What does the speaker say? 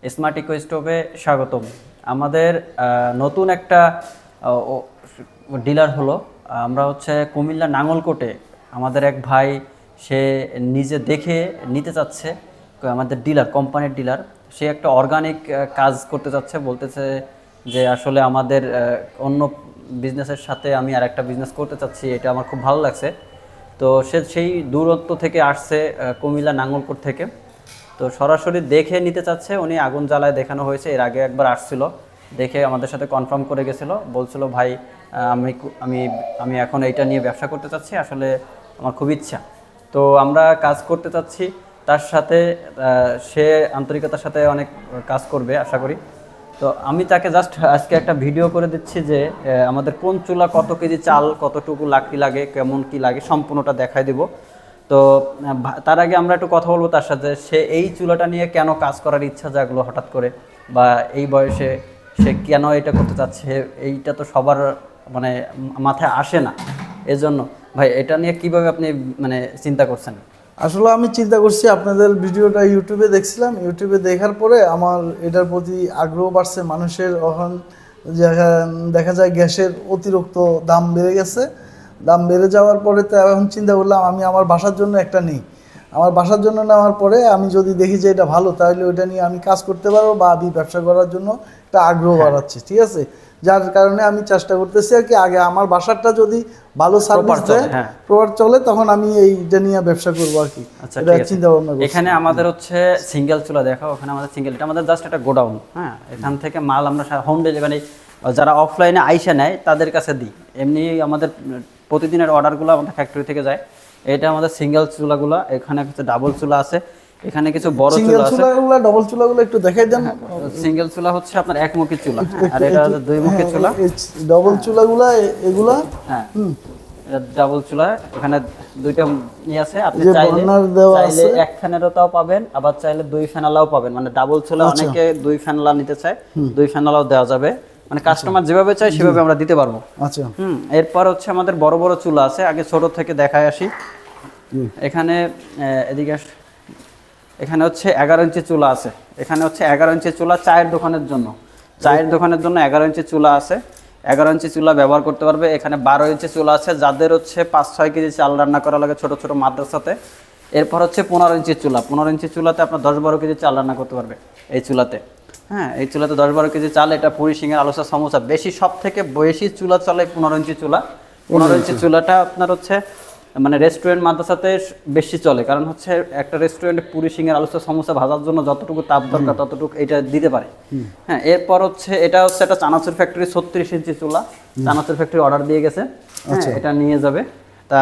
Smart eco স্টোভে স্বাগতম। আমাদের নতুন একটা ডিলার হলো। আমরা হচ্ছে কুমিল্লা নাঙ্গলকোটে আমাদের এক ভাই, সে নিজে দেখে নিতে চাচ্ছে। আমাদের ডিলার, কোম্পানির ডিলার, সে একটা অর্গানিক কাজ করতে চাচ্ছে। বলতেছে যে আসলে আমাদের অন্য বিজনেসের সাথে আমি আর একটা বিজনেস করতে চাচ্ছি, এটা আমার খুব ভালো লাগছে। তো সে সেই দূরত্ব থেকে আসছে, কুমিল্লা নাঙ্গলকোট থেকে। তো সরাসরি দেখে নিতে চাচ্ছে। উনি আগুন জ্বালায় দেখানো হয়েছে, এর আগে একবার আসছিল, দেখে আমাদের সাথে কনফার্ম করে গেছিলো। বলছিল ভাই আমি আমি আমি এখন এইটা নিয়ে ব্যবসা করতে চাচ্ছি, আসলে আমার খুব ইচ্ছা। তো আমরা কাজ করতে চাচ্ছি তার সাথে। সে আন্তরিকতার সাথে অনেক কাজ করবে আশা করি। তো আমি তাকে জাস্ট আজকে একটা ভিডিও করে দিচ্ছি যে আমাদের কোন চুলা, কত কেজি চাল, কতটুকু লাকড়ি লাগে, কেমন কি লাগে, সম্পূর্ণটা দেখাই দিব। তো তার আগে আমরা একটু কথা বলবো তার সাথে, সে এই চুলাটা নিয়ে কেন কাজ করার ইচ্ছা জাগলো হঠাৎ করে, বা এই বয়সে সে কেন এটা করতে চাচ্ছে। এইটা তো সবার মানে মাথায় আসে না। এজন্য ভাই, এটা নিয়ে কিভাবে আপনি মানে চিন্তা করছেন? আসলে আমি চিন্তা করছি, আপনাদের ভিডিওটা ইউটিউবে দেখছিলাম, ইউটিউবে দেখার পরে আমার এটার প্রতি আগ্রহ বাড়ছে। মানুষের এখন দেখা যায় গ্যাসের অতিরিক্ত দাম বেড়ে গেছে। দাম বেড়ে যাওয়ার পরে তো এখন চিন্তা করলাম আমি আমার বাসার জন্য একটা নিই। আমার বাসার জন্য নেওয়ার পরে আমি যদি দেখি যে এটা ভালো, তাহলে ওইটা নিয়ে আমি কাজ করতে পারবো বা আমি ব্যবসা করার জন্য একটা আগ্রহ বাড়াচ্ছি। ঠিক আছে, যার কারণে আমি চেষ্টা করতেছি আর কি, আগে আমার বাসারটা যদি ভালো সার্ভিস দেয়, প্রপার চলে, তখন আমি এইটা নিয়ে ব্যবসা করবো আর কি। আচ্ছা, চিন্তা ভাবনা করছি। এখানে আমাদের হচ্ছে সিঙ্গেল চুলা দেখাও। ওখানে আমাদের সিঙ্গেল, এটা আমাদের জাস্ট একটা গোডাউন। হ্যাঁ, এখান থেকে মাল আমরা হোম ডেলিভারি, যারা অফলাইনে আইসা নেয় তাদের কাছে দিই। এমনি আমাদের প্রতিদিনের অর্ডারগুলো আমাদের ফ্যাক্টরি থেকে যায়। এটা আমাদের সিঙ্গেল চুলাগুলো। এখানে কিছু ডাবল চুলা আছে, এখানে কিছু বড় চুলা আছে। ডাবল চুলাগুলো একটু দেখাই দেন। সিঙ্গেল চুলা হচ্ছে আপনার একমুখী চুলা, আর এটা হচ্ছে দুইমুখী চুলা। ডাবল চুলাগুলো এগুলা, হ্যাঁ, এটা ডাবল চুলা। এখানে দুইটা আছে, আপনি চাইলে এক ফ্যানেরটাও পাবেন, আবার চাইলে দুই ফ্যানালাও পাবেন। মানে ডাবল চুলা অনেকে দুই ফ্যানালা নিতে চায়, দুই ফ্যানালাও দেওয়া যাবে। মানে কাস্টমার যেভাবে চায় সেভাবে আমরা দিতে পারবো। আচ্ছা, এরপর হচ্ছে আমাদের বড় বড় চুলা আছে। আগে ছোট থেকে দেখায় আসি। এখানে এদিকে এখানে হচ্ছে 11 ইঞ্চি চুলা আছে। এখানে হচ্ছে 11 ইঞ্চি চুলা চায়ের দোকানের জন্য। চায়ের দোকানের জন্য 11 ইঞ্চি চুলা আছে। 11 ইঞ্চি চুলা ব্যবহার করতে পারবে। এখানে 12 ইঞ্চি চুলা আছে, যাদের হচ্ছে 5-6 কেজি চাল রান্না করা লাগে ছোট ছোট মাদ্রাসাতে। এরপর হচ্ছে 15 ইঞ্চি চুলা। 15 ইঞ্চি চুলাতে আপনার 10-12 কেজি চাল রান্না করতে পারবে এই চুলাতে। হ্যাঁ, এই চুলাতে 10-12 কেজি চাল। এটা পুরি, সিঙ্গার, আলু চপ, সমোসা বেশি, সব থেকে বেশি চুলা চলে 15 ইঞ্চি চুলা। 15 ইঞ্চি চুলাটা আপনার হচ্ছে মানে রেস্টুরেন্ট, মাদ্রাসাতে বেশি চলে। কারণ হচ্ছে একটা রেস্টুরেন্টে পুরি, সিঙ্গার, আলু চপ, সমোসা ভাজার জন্য যতটুকু তাপ দরকার ততটুকু এটা দিতে পারে। হ্যাঁ, এরপর হচ্ছে এটা হচ্ছে একটা চানাচুর ফ্যাক্টরি, 36 ইঞ্চি চুলা। চানাচুর ফ্যাক্টরি অর্ডার দিয়ে গেছে, এটা নিয়ে যাবে। তা